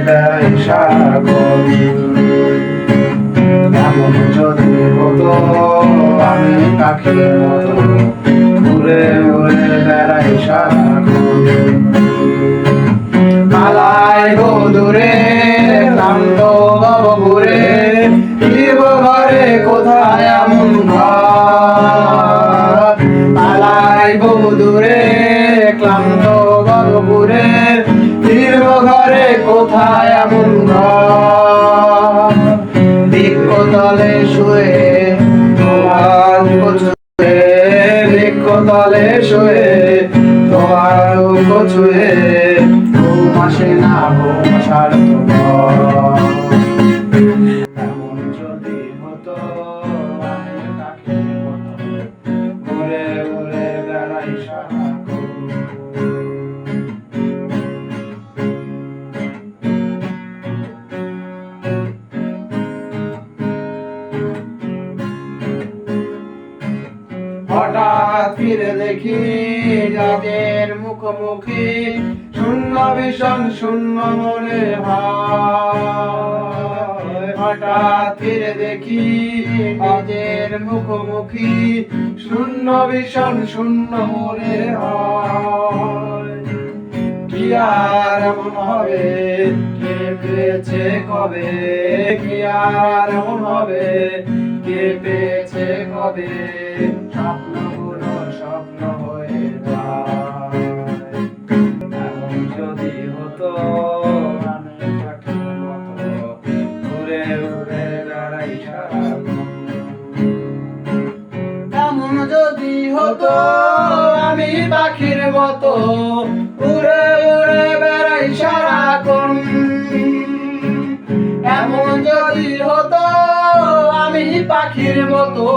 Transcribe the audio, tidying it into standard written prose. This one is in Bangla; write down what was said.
বেড়াই সারাক্ষণ। এমন যদি হতো আমি পাখির মতো উড়ে উড়ে বেড়াই সারাক্ষণ। পালাই গো দূরে ক্লান্ত হব ঘুরে, ফিরব ঘরে কোথায় এমন ঘর। পালাই গো দূরে ক্লান্ত হব ঘুরে, ফিরব ঘরে কোথায় এমন ঘর। বৃক্ষতলে শুয়ে তোমার ছুঁয়ে, বৃক্ষতলে শুয়ে তোমার ছুঁয়ে, ঘুম আসে না ঘুম সার্থক। এমন যদি হতো আমি পাখির মতো ঘুরে ঘুরে বেড়াই সারাক্ষণ। হঠাৎ ফিরে দেখি যাদের মুখোমুখি, শূন্য ভীষণ শূন্য মনে হয়। হঠাৎ ফিরে দেখি যাদের মুখোমুখি, শূন্য ভীষণ শূন্য মনে হয়। কি আর এমন হবে কে পেয়েছে কবে, কি আর এমন হবে কে পেয়েছে কবে, স্বপ্নগুলো স্বপ্ন হয়ে যায়। এমন যদি হতো আমি পাখির মতো ঘুরে ঘুরে বেড়াই সারাক্ষণ। এমন যদি হতো আমি পাখির মতো উড়ে উড়ে বেড়াই সারাক্ষণ। এমন যদি হতো আমি পাখির মতো